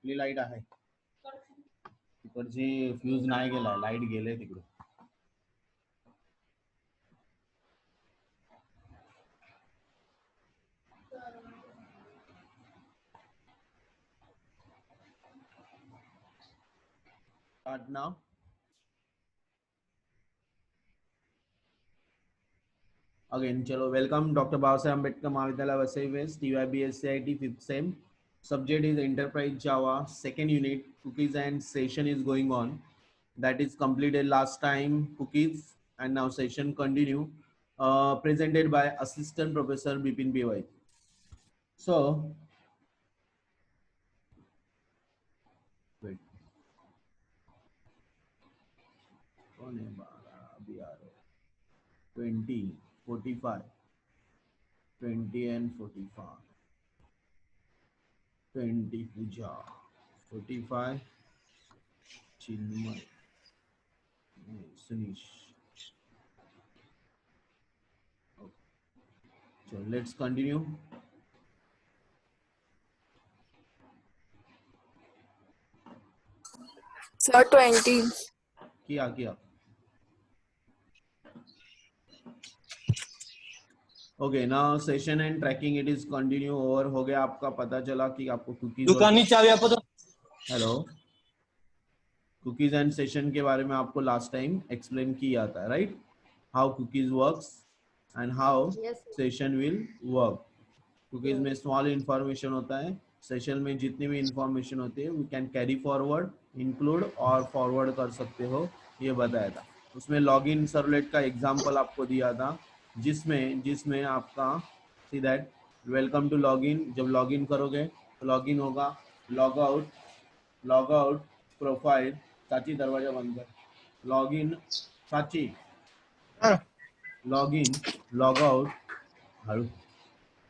आपली लाईट आहे तिकडची फ्यूज नाही गेलाय लाईट गेले तिकडे start now again chalo welcome Dr. Babasaheb Ambedkar Mahavidyalaya Vasai West TYBSCIT 5th sem subject is enterprise Java second unit cookies and session is going on that is completed last time cookies and now session continue presented by assistant professor Bipin By. So wait 20 45 20 and 45 20 Puja 45 Chinmay Sunish. Okay. So let's continue. Sir, 20. किया okay now session and tracking it is continue over हो गया आपका पता चला कि आपको cookies दुकानी चाबी आपको तो हेलो कुकीज एंड सेशन के बारे में आपको लास्ट टाइम एक्सप्लेन किया था right how cookies works and how session will work cookies में स्मॉल इंफॉर्मेशन होता है सेशन में जितनी भी इंफॉर्मेशन होती है we can carry forward include और फॉरवर्ड कर सकते हो ये बताया था उसमें लॉगिन सर्वलेट का एग्जांपल आपको दिया था जिसमें आपका see that welcome to login जब लॉगिन करोगे तो लॉगिन होगा लॉग आउट प्रोफाइल साची दरवाजा बंद कर लॉगिन साची login log out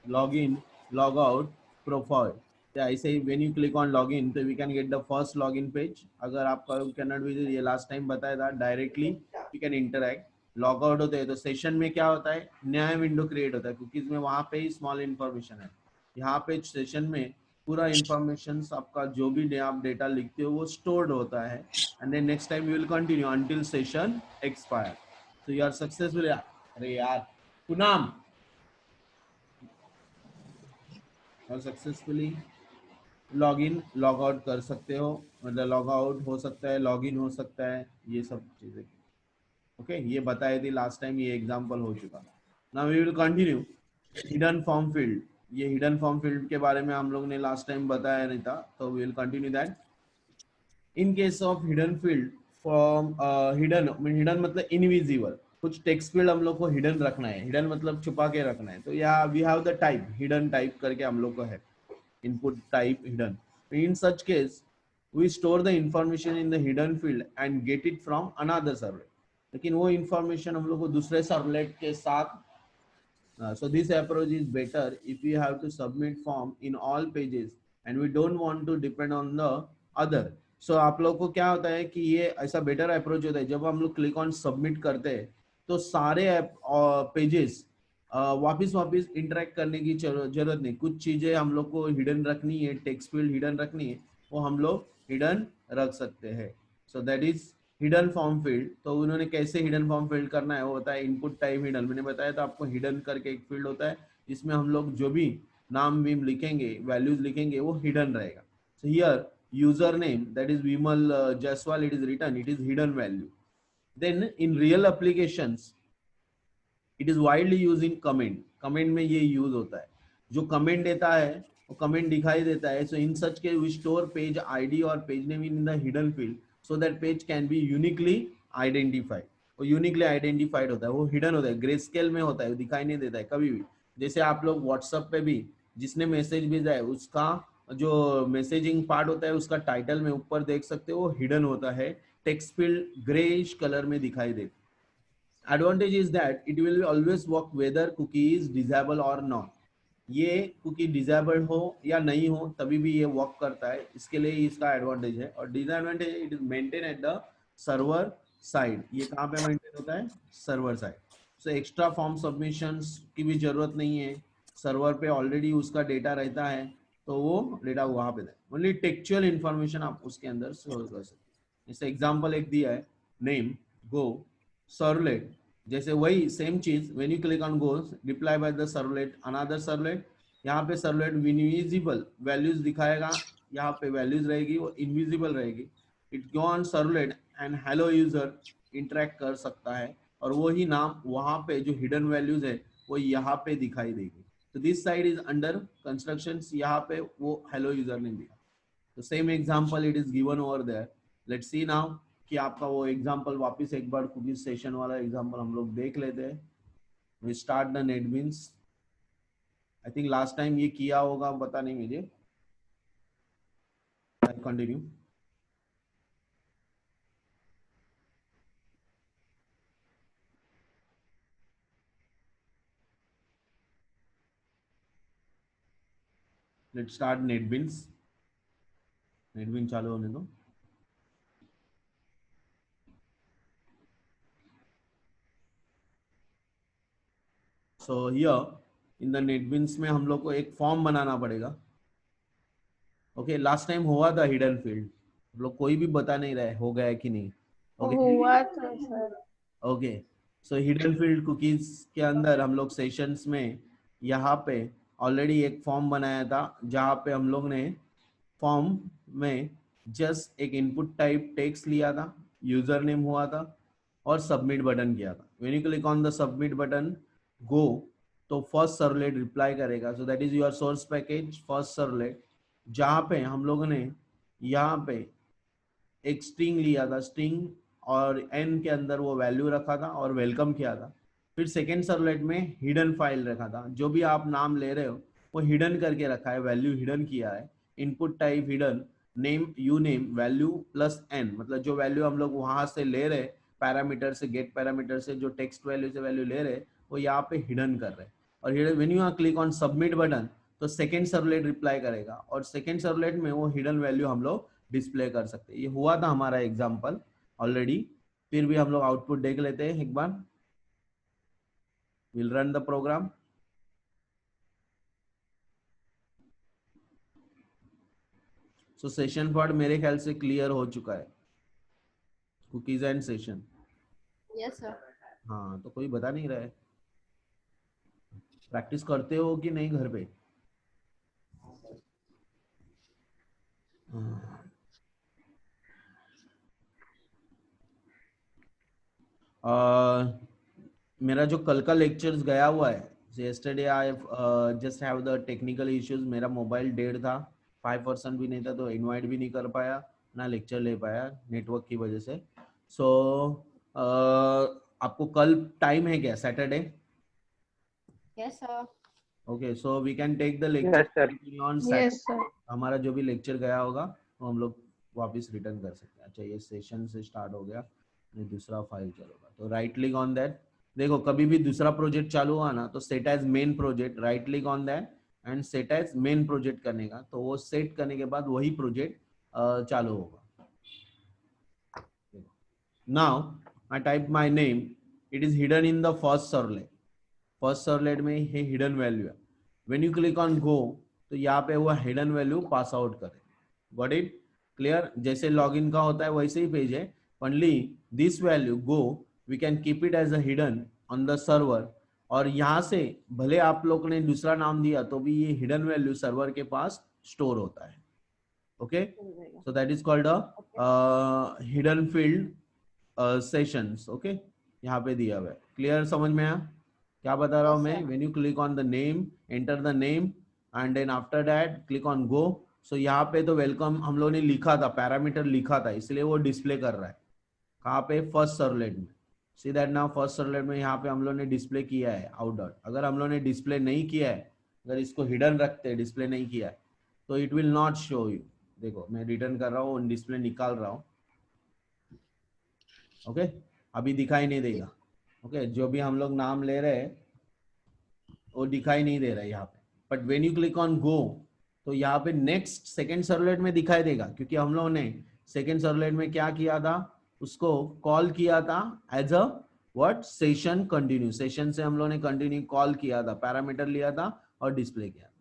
login log out profile ऐसे ही when you click on login तो we can get the first login page अगर आपका cannot visit ये last time बताया था directly you can interact log out होते हैं तो सेशन में क्या होता है नया विंडो क्रिएट होता है कुकीज में वहां पे ही स्मॉल इंफॉर्मेशन है यहाँ पे सेशन में पूरा इंफॉर्मेशन आपका जो भी आप डेटा लिखते हो वो स्टोर्ड होता है and then next time you will continue until session expire so you are successful अरे यार पुनाम और successfully log in log out कर सकते हो मतलब लॉग आउट हो सकता है लॉग इन हो सकता है ये सब चीजें ओके ये बताए थे लास्ट टाइम ये एग्जांपल हो चुका now we will continue hidden form field ये हिडन फॉर्म फील्ड के बारे में हम लोग ने लास्ट टाइम बताया नहीं था तो we will continue that in case of hidden field form hidden मतलब इनविजिबल कुछ टेक्स्ट फील्ड हम लोग को हिडन रखना है हिडन मतलब छुपा के रखना है तो या we have the type hidden type करके हम लोग को है input type hidden in such case we store the information in the hidden field and get it from another servlet लेकिन वो इंफॉर्मेशन हम लोग को दूसरे सर्वलेट के साथ so this approach is better if we have to submit form in all pages and we don't want to depend on the other so आप लोग को क्या होता है कि ये ऐसा बेटर अप्रोच होता है जब हम लोग क्लिक ऑन सबमिट करते हैं तो सारे पेजेस वापिस इंटरेक्ट करने की जरूरत नहीं कुछ चीजें हम लोग को हिडन रखनी है टेक्स्ट फील्ड हिडन रखनी है वो हम लोग हिडन रख सकते हैं सो that is hidden form field तो उन्होंने कैसे हिडन फॉर्म फील्ड करना है वो होता है इनपुट टाइप हिडन मैंने बताया था आपको हिडन करके एक फील्ड होता है जिसमें हम लोग जो भी नाम वीम लिखेंगे वैल्यूज लिखेंगे वो हिडन रहेगा so here user name that is Vimal Jaiswal it is written it is hidden value then in real applications it is widely use in comment में ये यूज होता है जो कमेंट देता है वो कमेंट दिखाई देता है सो इन सच के वी स्टोर पेज आईडी और page name in the hidden field so that page can be uniquely identified वो यूनिकली आइडेंटिफाइड होता है वो हिडन होता है ग्रे स्केल में होता है दिखाई नहीं देता है कभी भी जैसे आप लोग व्हाट्सएप पे भी जिसने मैसेज भेजा है उसका जो मैसेजिंग पार्ट होता है उसका टाइटल में ऊपर देख सकते हो वो हिडन होता है टेक्स्ट फील्ड ग्रेइश कलर में दिखाई देता advantage is that it will always work whether cookie is disable और नॉट ये कुकी डिसेबल्ड हो या नहीं हो तभी भी ये वर्क करता है इसके लिए इसका एडवांटेज है और disadvantage it is maintain at the server side ये कहाँ पे मेंटेन होता है server side so extra form submissions की भी जरूरत नहीं है सर्वर पे ऑलरेडी उसका डेटा रहता है तो वो डेटा वहां पे देगा। ओनली टेक्चुअल इंफॉर्मेशन आप उसके अंदर स्टोर कर सकते हैं। जैसे एग्जांपल एक दिया है, नेम गो सर्वलेट, जैसे वही सेम चीज, when you click on go reply by the servlet another servlet, यहाँ पे सर्वलेट इनविजिबल वैल्यूज दिखाएगा, यहाँ पे वैल्यूज रहेगी वो इनविजिबल रहेगी। It go on servlet and hello user interact कर सकता है, और वो ही नाम वहां पे जो हिडन वैल्यूज है वो यहाँ पे दिखाई देगी। तो this side is under construction, यहाँ पे वो हेलो यूजर ने दिया। तो same example it is given over there. Let's see now कि आपका वो एग्जांपल वापस एक बार कुकीज सेशन वाला एग्जांपल हम लोग देख लेते हैं। We start the NetBeans. I think last time ये किया होगा, पता नहीं मुझे। Continue. Let's start NetBeans. NetBeans चालू होने दो। So here in the NetBeans में हम लोग को एक फॉर्म बनाना पड़ेगा। ओके, लास्ट टाइम हुआ था हिडन फील्ड, हम लोग कोई भी बता नहीं रहे हो गया है कि नहीं। ओके हुआ था सर। ओके, सो हिडन फील्ड कुकीज के अंदर हम लोग सेशंस में यहाँ पे ऑलरेडी एक फॉर्म बनाया था, जहाँ पे हम लोग ने फॉर्म में जस्ट एक इनपुट टाइप टेक्स्ट लिया था, यूजर नेम हुआ था और सबमिट बटन किया था। When you click on the submit button go, तो फर्स्ट सर्वलेट रिप्लाई करेगा। So that is your source package first servlet, जहाँ पे हम लोगों ने यहाँ पे एक स्ट्रिंग लिया था, स्ट्रिंग और एन के अंदर वो वैल्यू रखा था और वेलकम किया था। फिर सेकेंड सर्वलेट में हिडन फाइल रखा था, जो भी आप नाम ले रहे हो वो हिडन करके रखा है, वैल्यू हिडन किया है। Input type hidden, name u name value plus n, मतलब जो वैल्यू हम लोग वहां से ले रहे पैरामीटर से, गेट पैरामीटर से जो टेक्स्ट वैल्यू से वैल्यू ले रहे वो यहाँ पे हिडन कर रहे। और when you click on submit button, तो सेकेंड सर्वलेट रिप्लाई करेगा और सेकेंड सर्वलेट में वो हिडन वैल्यू हम लोग डिस्प्ले कर सकते हैं। ये हुआ था हमारा एग्जांपल ऑलरेडी। फिर भी हम लोग आउटपुट देख लेते हैं एक बार। Will run the program. So session part मेरे ख्याल से क्लियर हो चुका है, cookies and session. Yes sir. हाँ, तो कोई बता नहीं रहा है। प्रैक्टिस करते हो कि नहीं घर पे? मेरा जो कल का लेक्चर्स गया हुआ है, yesterday I just have the technical issues। मेरा मोबाइल डेड था, 5% भी नहीं था, तो इनवाइट भी नहीं कर पाया, ना लेक्चर ले पाया नेटवर्क की वजह से। सो आपको कल टाइम है क्या, Saturday? Yes sir. Okay, so we can take the Yes, sir. Lecture on yes Saturday. Sir. हमारा जो भी लेक्चर गया होगा वो हम लोग वापस रिटर्न कर सकते हैं। अच्छा, ये सेशन से स्टार्ट हो गया, ये दूसरा फाइल चलेगा, तो राइट क्लिक ऑन दैट। देखो, कभी भी दूसरा प्रोजेक्ट चालू हुआ ना, तो set as main project, right click on that and set as main project करने का, तो वो सेट करने के बाद वही प्रोजेक्ट चालू होगा। Now I type my name, it is hidden in the first servlet. First servlet में ये हिडन वैल्यू है। When you click on go, तो यहाँ पे वो हिडन वैल्यू पास आउट करे। Got it? क्लियर? जैसे लॉगिन का होता है वैसे ही पेज है, only this value go we can keep it as a hidden on the server. और यहाँ से भले आप लोग ने दूसरा नाम दिया तो भी ये हिडन वैल्यू सर्वर के पास स्टोर होता है। Okay, so that is called a hidden field sessions. Okay, यहाँ पे दिया हुआ है। क्लियर? समझ में आया क्या बता रहा हूँ मैं? When you click on the name, enter the name and then after that click on go. So यहाँ पे तो वेलकम हम लोगों ने लिखा था, पैरामीटर लिखा था, इसलिए वो डिस्प्ले कर रहा है। कहाँ पे? फर्स्ट सर्वलेट में। सी दैट नाउ फर्स्ट सर्वलेट में यहाँ पे हम लोग ने डिस्प्ले किया है आउट डॉट। अगर हम लोग ने डिस्प्ले नहीं किया है, अगर इसको हिडन रखते हैं, डिस्प्ले नहीं किया है, तो it will not show you. देखो, मैं रिटर्न कर रहा हूँ, डिस्प्ले निकाल रहा हूँ। ओके, अभी दिखाई नहीं देगा। ओके, जो भी हम लोग नाम ले रहे हैं वो दिखाई नहीं दे रहा है यहाँ पे। But when you click on go, तो यहाँ पे नेक्स्ट सेकेंड सर्वलेट में दिखाई देगा, क्योंकि हम लोगों ने सेकेंड सर्वलेट में क्या किया था, उसको कॉल किया था as a what, session continue. Session से हम लोगों ने कंटिन्यू कॉल किया था, पैरामीटर लिया था और डिस्प्ले किया था।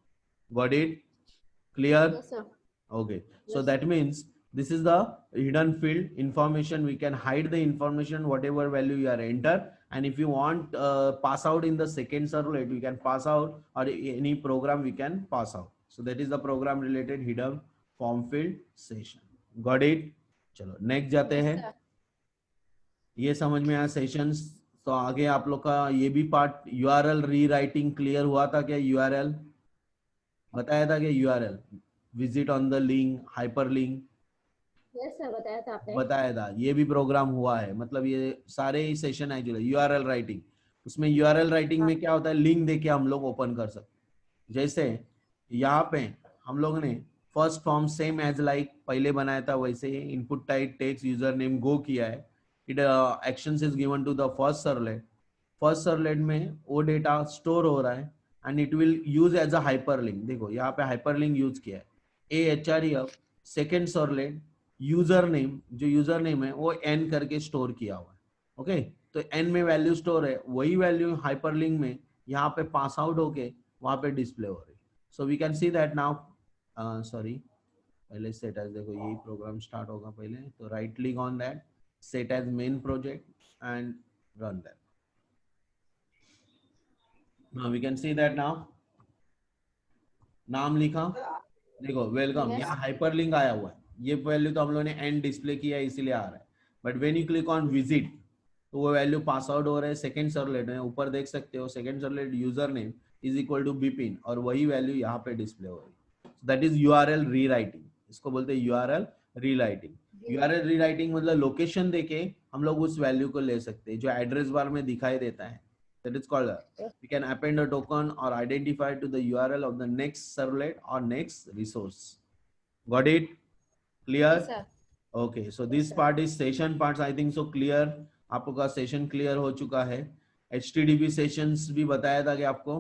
Got it? Clear? Yes, sir. Okay. So Yes. that means this is the hidden field information. We can hide the information, whatever value you are enter. And if you want pass out in the second servlet, we can pass out, or any program we can pass out. So that is the program related hidden form field session. Got it? चलो next जाते Yes, हैं. sir. ये समझ में आया sessions. तो आगे आप लोग का ये भी पार्ट यूआरएल रीराइटिंग क्लियर हुआ था क्या? यूआरएल बताया था क्या? URL visit on the link, hyper link Yes, sir. बताया था आपने. बताया था. ये भी प्रोग्राम हुआ है. मतलब ये सारे ही सेशन है जो यूआरएल राइटिंग. उसमें यूआरएल राइटिंग में क्या होता है? लिंक देके हम लोग ओपन कर सकते. जैसे यहाँ पे हम लोग ने first form same as like पहले बनाया था वैसे ही input type text user name go किया है. It actions is given to the first servlet. First servlet में वो डेटा स्टोर हो रहा है and it will use as a hyperlink. देखो यहाँ पे हाइपरलिंक यूज किया है. AHREF second servlet user name, जो यूजर नेम है वो n करके स्टोर किया हुआ है. ओके तो n में वैल्यू स्टोर है, वही वैल्यू हाइपरलिंक में यहाँ पे पास आउट होके वहां पे डिस्प्ले हो रही है. So we can see that now. Sorry पहले सेट एज, देखो यही प्रोग्राम स्टार्ट होगा पहले. तो right click on that, set as main project and run that. Now we can see that. Now नाम लिखा, देखो वेलकम, Yes. यहाँ हाइपरलिंक आया हुआ है. ये वैल्यू तो हम लोगों ने एंड डिस्प्ले किया है इसीलिए आ रहा है. But when you click on visit तो वो वैल्यू पास आउट हो रहा है सेकंड सर्वलेट में. ऊपर देख सकते हो second servlet user name is equal to Bipin और वही वैल्यू यहाँ पे डिस्प्ले हो रही है. That is URL rewriting. इसको बोलते हैं यूआरएल रीराइटिंग. यूआरएल रीराइटिंग मतलब लोकेशन देके हम लोग उस वैल्यू को ले सकते हैं जो एड्रेस बार में दिखाई देता है. That is called we can append a token or identify to the URL of the next servlet or next resource. Got it? Clear? Yes, sir. Okay, so this part is session parts. I think so clear. आपका session clear हो चुका है. HTTP sessions भी बताया था कि आपको.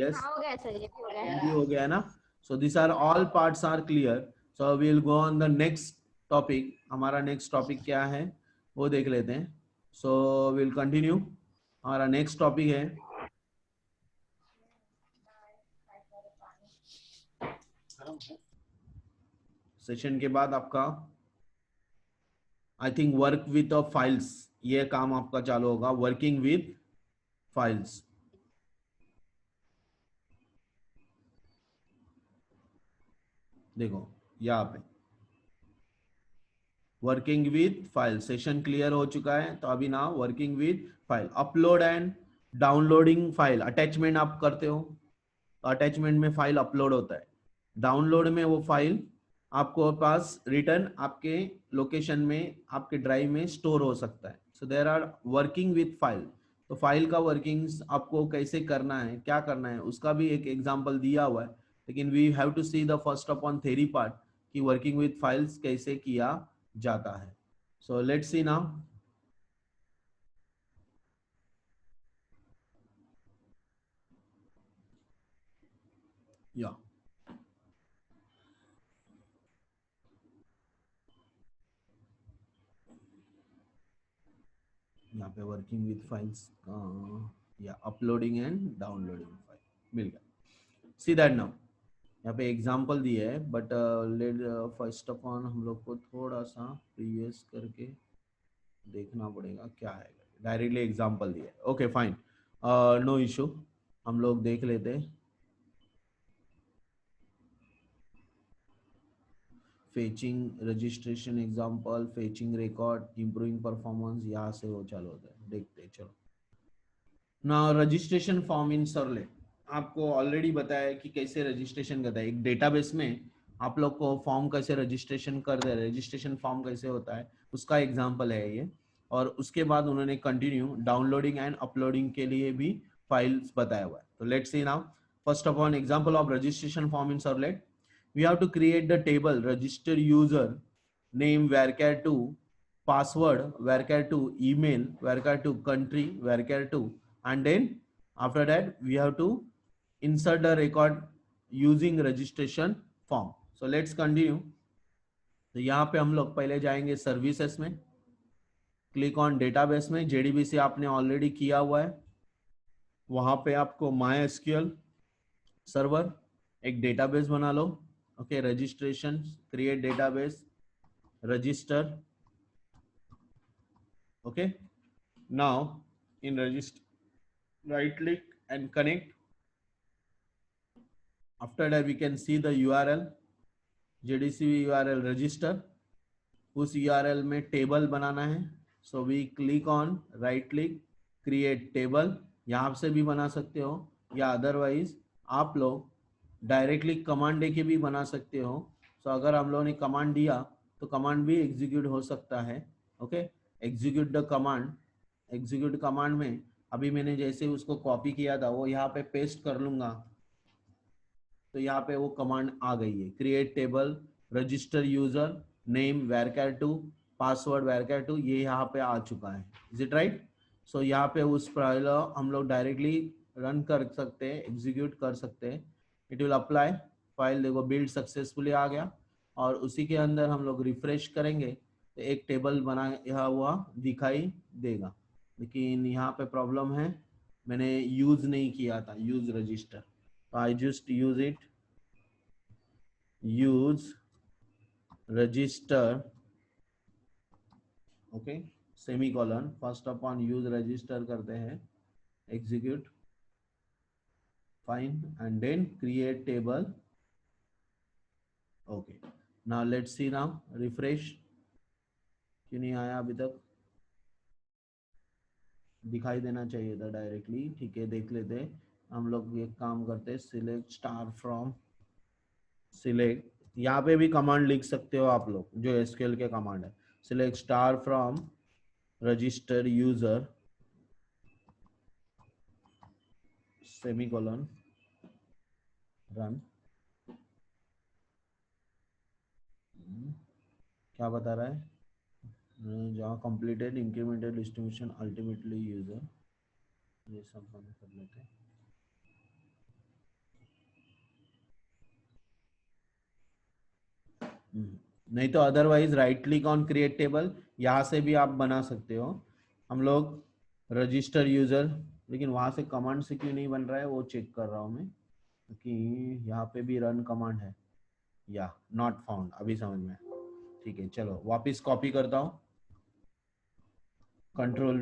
Yes. हाँ हो गया सर, ये भी हो गया. ये भी हो गया ना. So these are all parts are clear. So we will go on the next topic. हमारा next topic क्या है वो देख लेते हैं. So we will continue. हमारा नेक्स्ट टॉपिक है सेशन के बाद आपका I think work with files. ये काम आपका चालू होगा, वर्किंग विथ फाइल्स. देखो यहाँ पे working with file session clear हो चुका है. तो अभी ना working with file, upload and downloading file. Attachment आप करते हो, अटैचमेंट में फाइल अपलोड होता है. डाउनलोड में वो फाइल आपको पास रिटर्न आपके लोकेशन में आपके ड्राइव में स्टोर हो सकता है. So there are working with file. तो फाइल का वर्किंग्स आपको कैसे करना है, क्या करना है, उसका भी एक एग्जांपल दिया हुआ है. लेकिन we have to see the first upon theory part कि वर्किंग विथ फाइल्स कैसे किया जाता है. So let's see now. या यहाँ पे वर्किंग विथ फाइल्स या अपलोडिंग एंड डाउनलोडिंग फाइल मिल गया. See that now. यहाँ पे एग्जांपल दिया है but let first of all हम लोग को थोड़ा सा प्रीवियस करके देखना पड़ेगा क्या है. डायरेक्टली एग्जांपल दिया है. Okay fine, no issue. हम लोग देख लेते हैं. Fetching registration example, fetching record, improving performance, यहाँ से वो चालू होता है. देखते हैं चलो. Now registration form in servlet. आपको ऑलरेडी बताया कि कैसे रजिस्ट्रेशन करता है. एक डेटाबेस में आप लोग को फॉर्म कैसे रजिस्ट्रेशन कर दे, रजिस्ट्रेशन फॉर्म कैसे होता है उसका एग्जांपल है ये. और उसके बाद उन्होंने कंटिन्यू डाउनलोडिंग एंड अपलोडिंग के लिए भी फाइल्स बताया हुआ है. तो let's see now. First of all example of registration form in servlet. We have to create the table register user name varchar2, password varchar2, email varchar2, country varchar2, and then after that we have to insert the record using registration form. So let's continue. तो यहाँ पे हम लोग पहले जाएंगे services में, click on database में. JDBC आपने ऑलरेडी किया हुआ है. वहां पे आपको MySQL सर्वर एक डेटाबेस बना लो. Okay, registration, create database, register. Okay, now in register, right click and connect. After that, we can see the URL, JDC URL register. उस URL में टेबल बनाना है. So we click on right click, create table. यहाँ से भी बना सकते हो या अदरवाइज आप लोग डायरेक्टली कमांड दे के भी बना सकते हो. So अगर हम लोगों ने कमांड दिया तो कमांड भी एग्जीक्यूट हो सकता है. Okay, execute the command. Execute command में अभी मैंने जैसे उसको कॉपी किया था वो यहाँ पे पेस्ट कर लूंगा तो यहाँ पे वो कमांड आ गई है. Create table, register user, name varchar2, password varchar2, ये यहाँ पे आ चुका है. Is it right? सो यहाँ पे उस फाइल हम लोग डायरेक्टली रन कर सकते हैं, एग्जीक्यूट कर सकते हैं. It will apply. फाइल देखो बिल्ड सक्सेसफुली आ गया और उसी के अंदर हम लोग रिफ्रेश करेंगे तो एक टेबल बनाया हुआ दिखाई देगा. लेकिन यहाँ पे प्रॉब्लम है, मैंने यूज नहीं किया था use register. I just use it, use register, okay, semicolon. First upon use register करते हैं, execute, fine, and then create table. Okay, now let's see now, refresh. क्यों नहीं आया अभी तक? दिखाई देना चाहिए था डायरेक्टली. ठीक है, देख लेते हैं. हम लोग एक काम करते हैं, सिलेक्ट स्टार फ्रॉम सिलेक्ट. यहाँ पे भी कमांड लिख सकते हो आप लोग जो एसक्यूएल के कमांड है. Select star from register user semicolon run. क्या बता रहा है? जहाँ completed incremented distribution ultimately user, ये सब बंद कर लेते हैं. नहीं तो otherwise right click on create table, यहाँ से भी आप बना सकते हो. हम लोग रजिस्टर यूजर, लेकिन वहां से कमांड से क्यों नहीं बन रहा है वो चेक कर रहा हूँ मैं, क्योंकि यहाँ पे भी रन कमांड है या नॉट फाउंड. अभी समझ में. ठीक है, चलो वापस कॉपी करता हूँ. कंट्रोल,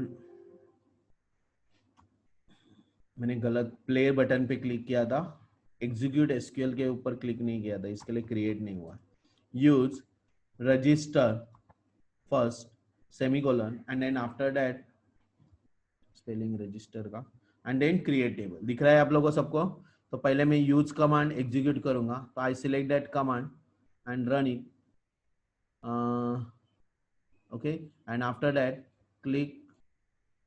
मैंने गलत प्ले बटन पे क्लिक किया था, एग्जीक्यूट एसक्यूएल के ऊपर क्लिक नहीं किया था, इसके लिए क्रिएट नहीं हुआ. Use register first semicolon and then after that spelling register का एंड देन क्रिएट टेबल. दिख रहा है आप लोगों को सबको? तो पहले मैं यूज कमांड एग्जीक्यूट करूंगा तो आई select that command and run it. Okay, and after that click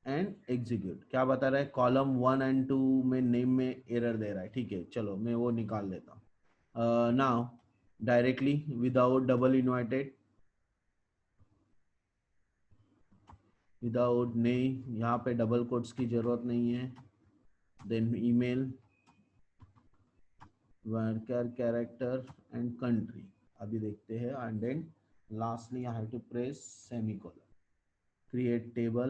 and execute. क्या बता रहा है? कॉलम 1 एंड 2 में नेम में एरर दे रहा है. ठीक है, चलो मैं वो निकाल देता हूँ. Now directly without double invited, without, नहीं यहाँ पे डबल कोट्स की जरूरत नहीं है. Then email, varchar character and country अभी देखते हैं. And then lastly I have to press semicolon, create table,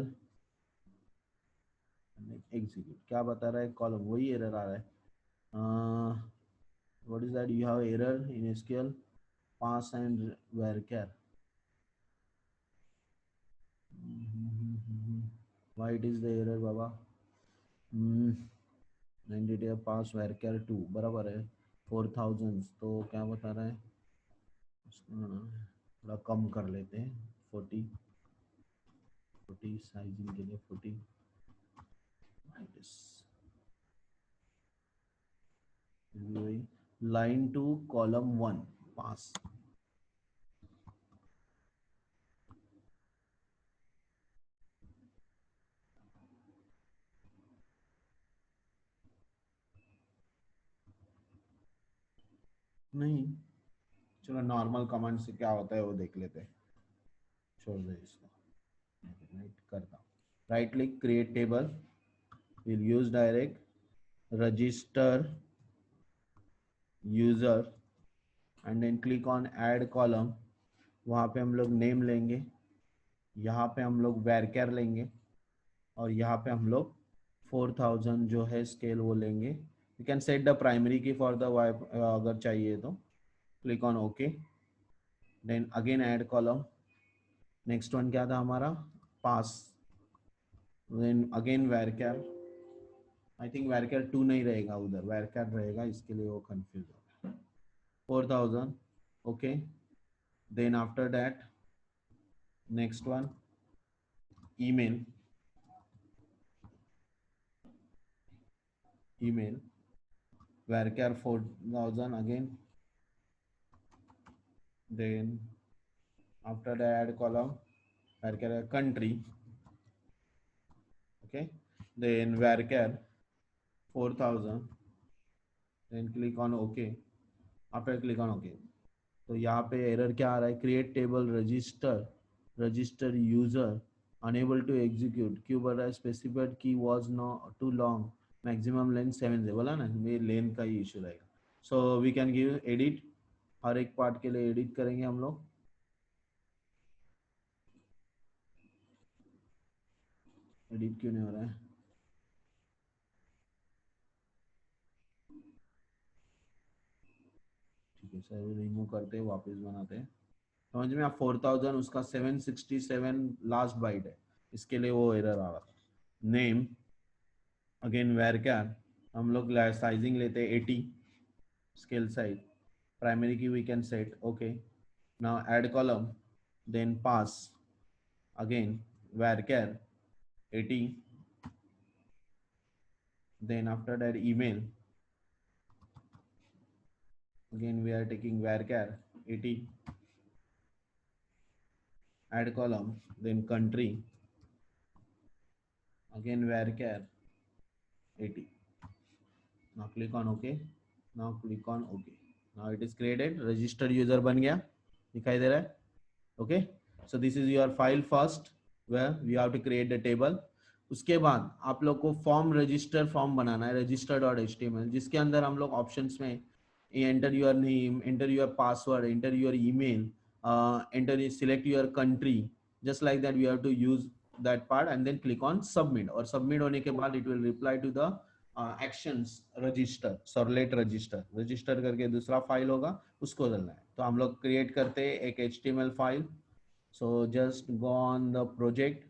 execute. क्या बता रहा है? कॉलम, वही एरर आ रहा है. What is that? You have error in SQL pass and varchar. Why it is the error Baba? 90 day pass varchar 2 बराबर है 4000. तो क्या बता रहा है? थोड़ा कम कर लेते हैं, 40 साइजिंग के लिए 40 लाइन टू कॉलम 1 पास. नहीं, चलो नॉर्मल कमांड से क्या होता है वो देख लेते हैं. छोड़ दे इसको. राइट करता हूँ, right click create table, will use direct register user and then click on add column. वहाँ पे हम लोग नेम लेंगे, यहाँ पे हम लोग varchar लेंगे और यहाँ पे हम लोग 4000 जो है स्केल वो लेंगे. You can set the primary key for the अगर चाहिए तो. Click on okay, then again add column, next one क्या था हमारा, pass, then again varchar, I think varchar 2 नहीं रहेगा उधर, varchar रहेगा, इसके लिए वो कंफ्यूज हो, 4000, okay, then after that next one email, email varchar 4000 again, then after the add column varchar country, okay, then varchar 4000, then click on ok, after click on ok, तो यहाँ पे एरर क्या आ रहा है, create table register user unable to execute, क्यों बोल रहा है, specified key was not too long, maximum length 7 है, बोला ना, ये लेंथ का ही इशू रहेगा, so we can give edit, हर एक पार्ट के लिए एडिट करेंगे हम लोग, एडिट क्यों नहीं हो रहा है, ठीक है सर, रिमूव करते हैं, वापस बनाते हैं, समझ में, आप 4000 उसका 767 लास्ट बाइट है, इसके लिए वो एरर आ रहा था, नेम अगेन varchar, हम लोग साइजिंग लेते हैं 80, scale size, primary key we can set, okay, now add column, then pass, again varchar 80, then after that email, again we are taking varchar 80, add column, then country, again varchar 80, now click on ok, now click on ok, now it is created, registered user बन गया, दिखाई दे रहा है, okay, so this is your file first where we have to create the table, उसके बाद आप लोग को फॉर्म रजिस्टर फॉर्म बनाना है, रजिस्टर डॉट एचटीएमएल, जिसके अंदर हम लोग ऑप्शंस में enter your name, enter your password, enter your email, enter select your country, just like that we have to use that part and then click on submit, और submit होने के बाद it will reply to the actions register, servlet register, register करके दूसरा file होगा, उसको डालना है, तो हम लोग क्रिएट करते हैं एक HTML file, so just go on the project,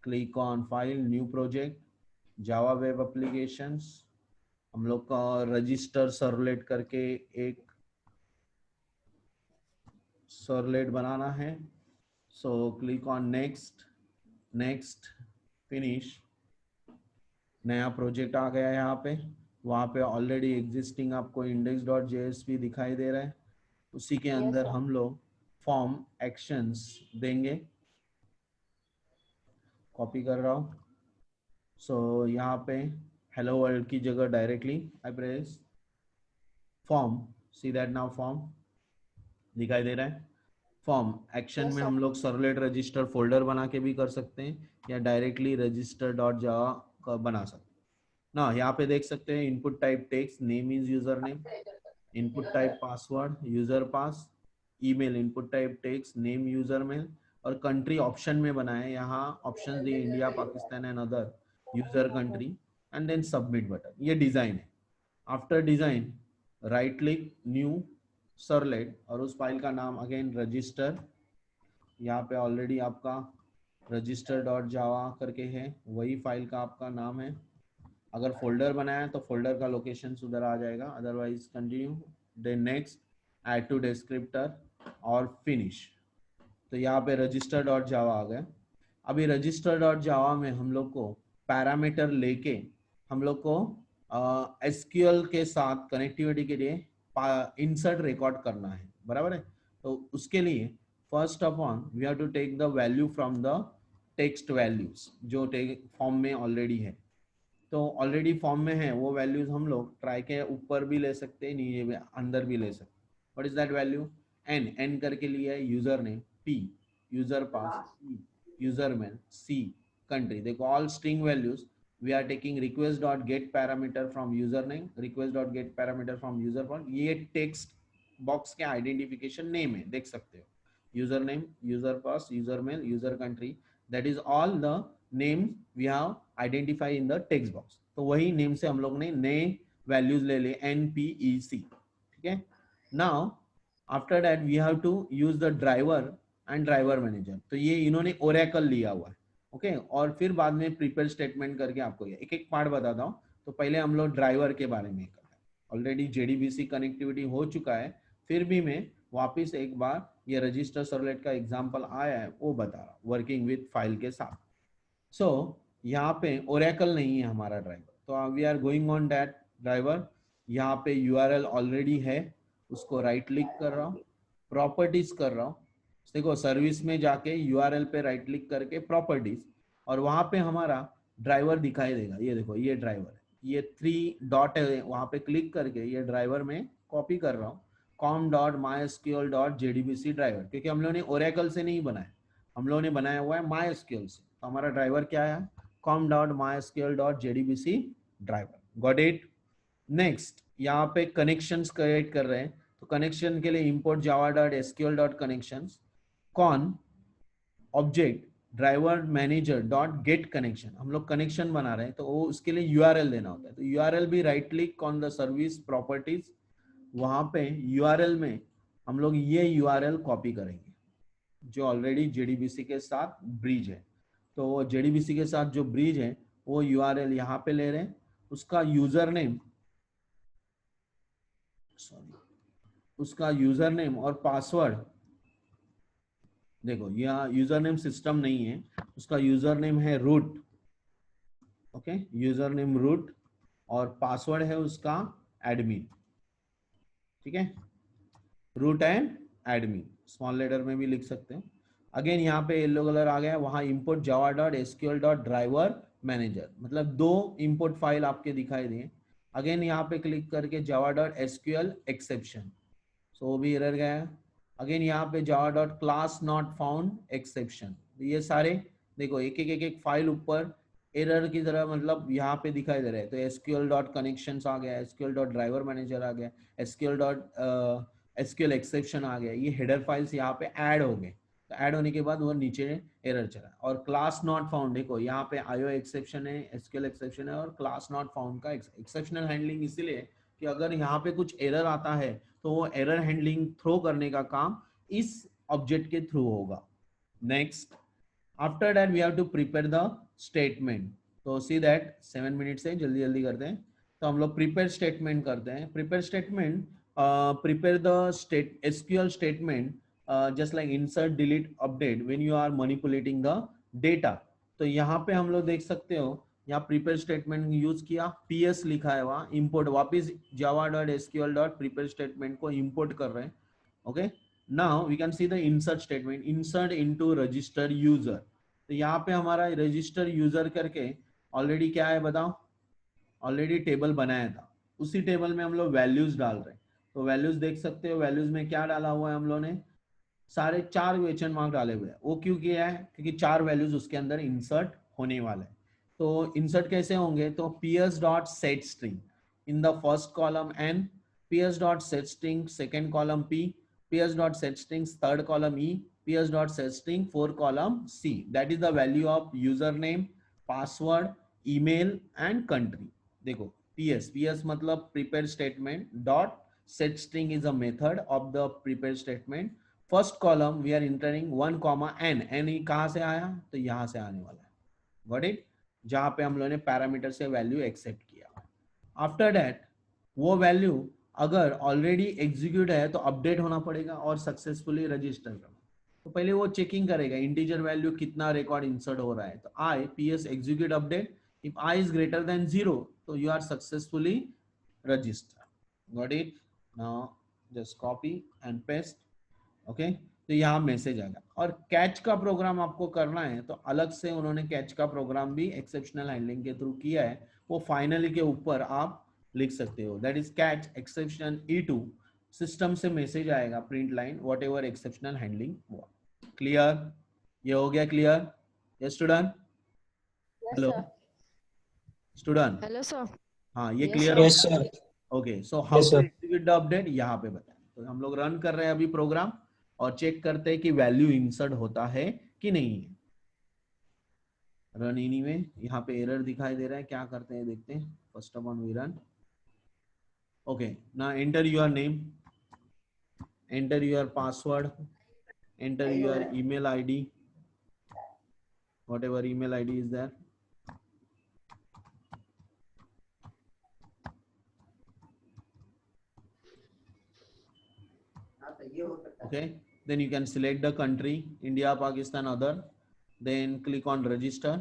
click on file, new project, java web applications, हम लोग का रजिस्टर सर्वलेट करके एक सर्वलेट बनाना है, so click on next, next, finish, नया प्रोजेक्ट आ गया यहाँ पे, वहाँ पे ऑलरेडी एग्जिस्टिंग आपको index.jsp दिखाई दे रहा है, उसी के अंदर हम लोग फॉर्म एक्शंस देंगे, कॉपी कर रहा हूँ, सो यहाँ पे हेलो वर्ल्ड की जगह directly I press form, C that now form दिखाई दे रहा है, फॉर्म एक्शन में हम लोग सर्वलेट रजिस्टर फोल्डर बना के भी कर सकते हैं, या डायरेक्टली रजिस्टर डॉट जावा का बना सकते हैं ना, यहाँ पे देख सकते हैं input type text, name is user name, input type password user pass, email input type text name user mail, और कंट्री ऑप्शन में बनाए, यहाँ ऑप्शन दिए India Pakistan and other, user country, and then submit button, ये design है, after design right click new servlet, और उस file का नाम अगेन रजिस्टर, यहाँ पे ऑलरेडी आपका रजिस्टर डॉट जावा करके है, वही फाइल का आपका नाम है, अगर फोल्डर बनाया तो फोल्डर का लोकेशन उधर आ जाएगा, otherwise continue, then next add to descriptor और फिनिश, तो यहाँ पे रजिस्टर डॉट जावा आ गया, अभी रजिस्टर डॉट जावा में हम लोग को पैरामीटर लेके हम लोग को एसक्यूएल के साथ कनेक्टिविटी के लिए इंसर्ट रिकॉर्ड करना है, बराबर है, तो उसके लिए first of on we have to take the value from the text values जो फॉर्म में ऑलरेडी है, तो ऑलरेडी फॉर्म में है वो वैल्यूज हम लोग ट्राई के ऊपर भी ले सकते हैं, नीचे भी, अंदर भी ले सकते हैं, what is that value, n करके लिया है, user name p, user pass e, user mail c, country, देखो all string values, we are taking request dot get parameter from user name, request dot get parameter from user form, ये text box के identification name है, देख सकते हो, user name, user pass, user mail, user country, that is all the name we have identify in the text box, तो वही name से हम लोग ने नए वैल्यूज ले लिए, एन पी ई सी, ठीक है, now after that we have to use the driver and driver manager. तो ये इन्होंने ओरेकल लिया हुआ है, ओके। और फिर बाद में प्रिपेयर स्टेटमेंट करके आपको एक एक पार्ट बताता हूँ। तो पहले हम लोग ड्राइवर के बारे में करते हैं। ऑलरेडी जेडीबीसी कनेक्टिविटी हो चुका है, फिर भी मैं वापस एक बार ये रजिस्टर सर्वलेट का एग्जांपल आया है वो बता रहा हूँ वर्किंग विथ फाइल के साथ। सो यहाँ पे ओरेकल नहीं है हमारा ड्राइवर, तो we are going on that driver. यहाँ पे यूआरएल ऑलरेडी है, उसको राइट क्लिक कर रहा हूँ, प्रॉपर्टीज कर रहा हूँ। देखो सर्विस में जाके यूआरएल पे राइट क्लिक करके प्रॉपर्टीज, और वहां पे हमारा ड्राइवर दिखाई देगा। ये देखो ये ड्राइवर है, ये 3 डॉट है, वहां पे क्लिक करके ये ड्राइवर में कॉपी कर रहा हूँ com.mysql.jdbc ड्राइवर, क्योंकि हम लोगों ने ओरेकल से नहीं बनाया, हम लोगों ने बनाया हुआ है MySQL से। तो हमारा ड्राइवर क्या है, com.mysql.jdbc driver. Got it. Next यहाँ पे कनेक्शंस क्रिएट कर रहे हैं, तो कनेक्शन के लिए import java.sql.connections con object driver manager dot get connection. हम लोग कनेक्शन बना रहे हैं तो वो उसके लिए यूआरएल देना होता है। तो यूआरएल भी right click on the service properties, वहां पे यूआरएल में हम लोग ये यूआरएल कॉपी करेंगे जो ऑलरेडी जेडीबीसी के साथ ब्रिज है। तो वो जेडीबीसी के साथ जो ब्रिज है वो यूआरएल यहाँ पे ले रहे हैं, उसका यूजर नेम, सॉरी, उसका यूजर नेम और पासवर्ड। देखो यहाँ यूजर नेम सिस्टम नहीं है, उसका यूजर नेम है root, okay, user name root, और पासवर्ड है उसका एडमिन, ठीक है, root and admin, small letter में भी लिख सकते हो। अगेन यहाँ पे येलो कलर आ गया, वहां इंपोर्ट java.sql.driver मैनेजर, मतलब 2 इंपोर्ट फाइल आपके दिखाई दिए। अगेन यहाँ पे क्लिक करके java.sql एक्सेप्शन, सो वो भी एरर गया। अगेन यहाँ पे java.class not found एक्सेप्शन। ये सारे देखो एक एक फाइल ऊपर एरर की तरह मतलब यहाँ पे दिखाई दे रहे हैं। तो sql.connections आ गया, sql.driver मैनेजर आ गया, sql एक्सेप्शन आ गया। ये हेडर फाइल्स यहाँ पे ऐड हो गए, तो ऐड होने के बाद वो नीचे एरर चला। और क्लास नॉट फाउंड, देखो यहाँ पे आईओ एक्सेप्शन है, एसक्यूएल एक्सेप्शन है, और क्लास नॉट फाउंड का एक्सेप्शनल हैंडलिंग इसीलिए कि अगर यहाँ पे कुछ एरर आता है तो वो एरर हैंडलिंग थ्रो करने का काम इस ऑब्जेक्ट के थ्रू होगा। Next, after that we have to prepare the statement. तो सी दैट 7 मिनट से जल्दी जल्दी करते हैं। तो हम लोग प्रिपेयर स्टेटमेंट करते हैं। Prepare statement, prepare the state SQL statement just like insert delete update when you are manipulating the data. तो यहाँ पे हम लोग देख सकते हो, यहाँ प्रिपेयर स्टेटमेंट यूज किया, पीएस लिखा है, वहां इंपोर्ट वापिस java.sql.prepare स्टेटमेंट को इंपोर्ट कर रहे हैं, okay. Now we can see the insert statement, insert into register user. तो यहाँ पे हमारा रजिस्टर यूजर करके ऑलरेडी क्या है बताओ, ऑलरेडी टेबल बनाया था, उसी टेबल में हम लोग वैल्यूज डाल रहे हैं। तो वैल्यूज देख सकते हो, वैल्यूज में क्या डाला हुआ है हम लोगों ने, सारे 4 क्वेश्चन मार्क डाले हुए हैं। वो क्यों किया है, क्योंकि 4 वैल्यूज उसके अंदर इंसर्ट होने वाले हैं। तो इंसर्ट कैसे होंगे, तो ps dot set string in the first column n, ps dot set string second column p, ps dot set string third column e, ps dot set string fourth column c। That is the value of user name, password, email and country. देखो ps मतलब prepare statement, dot set string is a method of the prepare statement. First column we are entering 1, n, n कहां से आया, तो यहां से आने वाला है, गॉट इट, जहां पे हम लोगों ने पैरामीटर से वैल्यू एक्सेप्ट किया। आफ्टर दैट वो वैल्यू अगर ऑलरेडी एग्जीक्यूट है तो अपडेट होना पड़ेगा और सक्सेसफुली रजिस्टर करना। तो पहले वो चेकिंग करेगा इंटीजर वैल्यू कितना रिकॉर्ड इंसर्ट हो रहा है। तो i ps execute update, if i is greater than 0 तो you are successfully register, got it. Now just copy and paste, okay. तो यहाँ मैसेज आएगा। और कैच का प्रोग्राम आपको करना है तो अलग से उन्होंने कैच का प्रोग्राम भी एक्सेप्शनल हैंडलिंग के थ्रू किया है, वो फाइनली के ऊपर आप लिख सकते हो, that is catch exception e2, system से मैसेज आएगा print line whatever exceptional handling हुआ। क्लियर, ये हो गया clear, yes student, hello student, hello sir. हाँ ये यस क्लियर सर। हो यस गया। Sir. Okay, so how yes to sir. Execute the update यहाँ पे बताएं। तो हम लोग रन कर रहे हैं अभी प्रोग्राम और चेक करते हैं कि वैल्यू इंसर्ट होता है कि नहीं है। रन इनी में यहाँ पे एरर दिखाई दे रहा है, क्या करते हैं देखते हैं। First of all we run, okay, now enter your name, enter your password, enter your email id, whatever email id is there. Okay, then you can select the country, India, Pakistan, other, then click on register.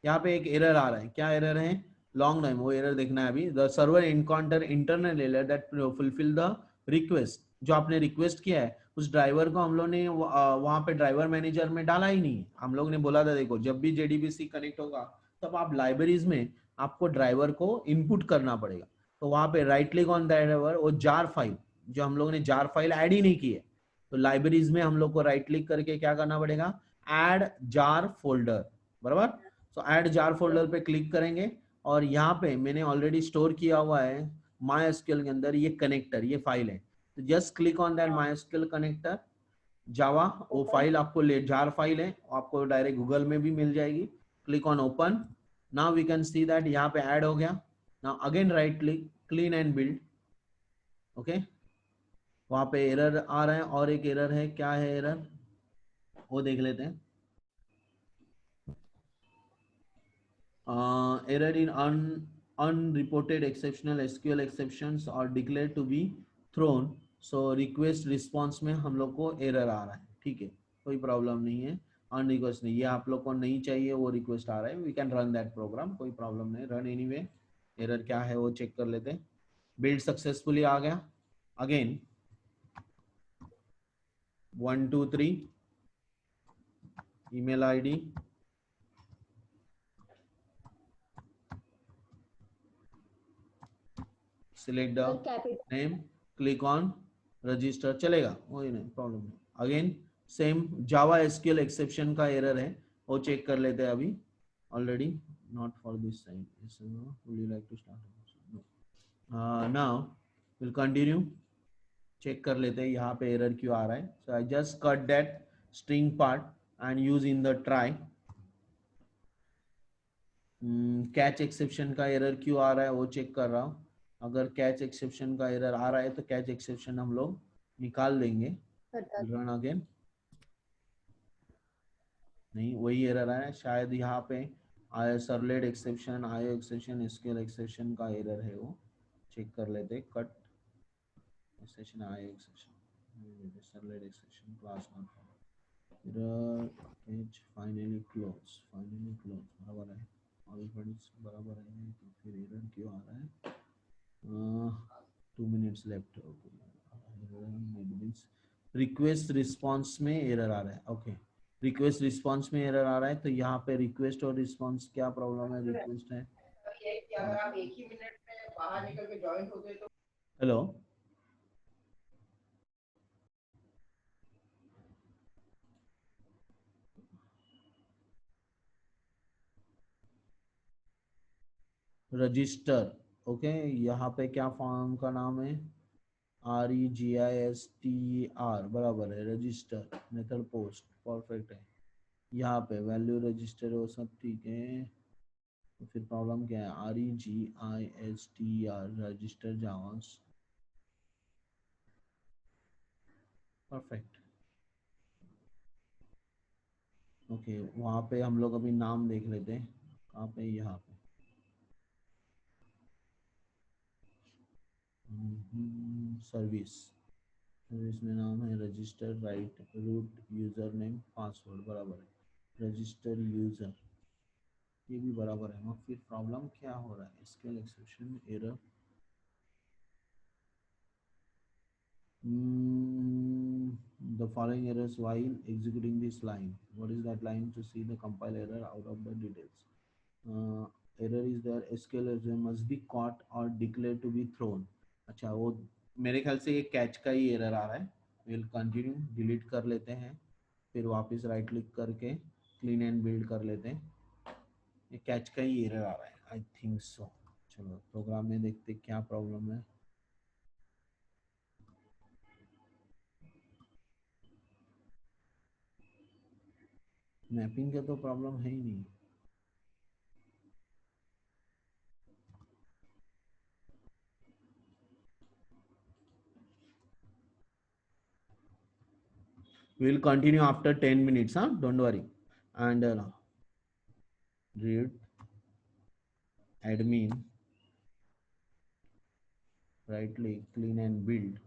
यहाँ पे एक error आ रहा है, क्या error है? Long time, वो error देखना है अभी. The server encounter internal error that fulfil the request. जो आपने रिक्वेस्ट किया है उस ड्राइवर को हम लोग ने वहां पे ड्राइवर मैनेजर में डाला ही नहीं. हम लोग ने बोला था देखो जब भी JDBC कनेक्ट होगा तब आप लाइब्रेरीज में आपको ड्राइवर को इनपुट करना पड़ेगा. तो वहां पे राइट क्लिक ऑन ड्राइवर, वो जार फाइल जो हम लोग ने जार फाइल ऐड ही नहीं की है, तो लाइब्रेरीज में हम लोग को राइट क्लिक करके क्या करना पड़ेगा, ऐड जार फोल्डर. बराबर. तो ऐड जार फोल्डर पे क्लिक करेंगे और यहाँ पे मैंने ऑलरेडी स्टोर किया हुआ है MySQL के अंदर ये कनेक्टर, ये फाइल है. तो just click on that MySQL connector Java. वो फाइल आपको ले जार फाइल है, आपको डायरेक्ट गूगल में भी मिल जाएगी. Click on open. Now we can see that यहाँ पे ऐड हो गया. Now again right click, clean and build. Okay, वहां पे एरर आ रहा है और एक एरर है. क्या है एरर, वो देख लेते हैं. Error in unreported exceptional SQL exceptions are declared to be thrown. So request response में हम लोग को एरर आ रहा है. ठीक है, कोई प्रॉब्लम नहीं है. अन रिक्वेस्ट नहीं, ये आप लोग को नहीं चाहिए वो रिक्वेस्ट आ रहा है. We can run that program, कोई प्रॉब्लम नहीं. Run anyway. एरर क्या है वो चेक कर लेते हैं. बिल्ड सक्सेसफुली आ गया. Again 1 2 3 email ID, select the name, click on register. चलेगा, वही नहीं प्रॉब्लम नहीं. Again same Java SQL exception का एरर है, वो चेक कर लेते हैं अभी. Already not for this sign. Would you like to start? Now will continue. Check कर लेते हैं यहाँ पे एरर क्यों आ रहा है. So I just cut that string part and use in the try. Catch exception का एरर क्यों आ रहा है वो चेक कर रहा हूँ. अगर कैच एक्सेप्शन का एरर आ रहा है तो कैच एक्सेप्शन हम लोग निकाल देंगे. Run again. नहीं, वही एरर आया शायद. यहाँ पे आयो सर्वलेट एक्सेप्शन, आयो एक्सेप्शन, SQL एक्सेप्शन का एरर है, वो चेक कर लेते. कट एक्सेप्शन, आयो exception, servlet exception, class not found, error catch finally close. Finally close बराबर है, ऑलरेडी बराबर है, तो फिर एरर क्यों आ रहा है? 2 minutes left. रिक्वेस्ट रिस्पॉन्स में एरर आ रहा है. ओके, रिक्वेस्ट रिस्पॉन्स में एरर आ रहा है. तो यहाँ पे रिक्वेस्ट और रिस्पॉन्स क्या प्रॉब्लम है? रिक्वेस्ट है, अगर आप एक ही मिनट में बाहर निकल के ज्वाइन हो गए तो. Hello, register. ओके, यहाँ पे क्या फॉर्म का नाम है? REGISTER बराबर है. रजिस्टर मेथड पोस्ट परफेक्ट है. यहाँ पे वैल्यू रजिस्टर वो सब ठीक है. तो फिर प्रॉब्लम क्या है? REGISTER register Java's perfect. Okay, वहाँ पे हम लोग अभी नाम देख लेते हैं. कहाँ पे? यहाँ पे सर्विस. सर्विस में नाम है register, right, root, user name, password बराबर है. रजिस्टर यूजर ये भी बराबर है. वहाँ फिर प्रॉब्लम क्या हो रहा है? SQL exception error. The following errors while executing this line. What is that line? To see the compile error out of the details. Error is there. SQL error must be caught or declared to be thrown. अच्छा, वो मेरे ख्याल से ये catch का ही error आ रहा है. Will continue. Delete कर लेते हैं, फिर वापस राइट क्लिक करके क्लीन एंड बिल्ड कर लेते हैं. ये कैच का ही एरर आ रहा है, आई थिंक सो. चलो प्रोग्राम में देखते क्या प्रॉब्लम है. मैपिंग का तो प्रॉब्लम है ही नहीं. We will continue after 10 minutes, huh? Don't worry. And read admin, right click, clean and build.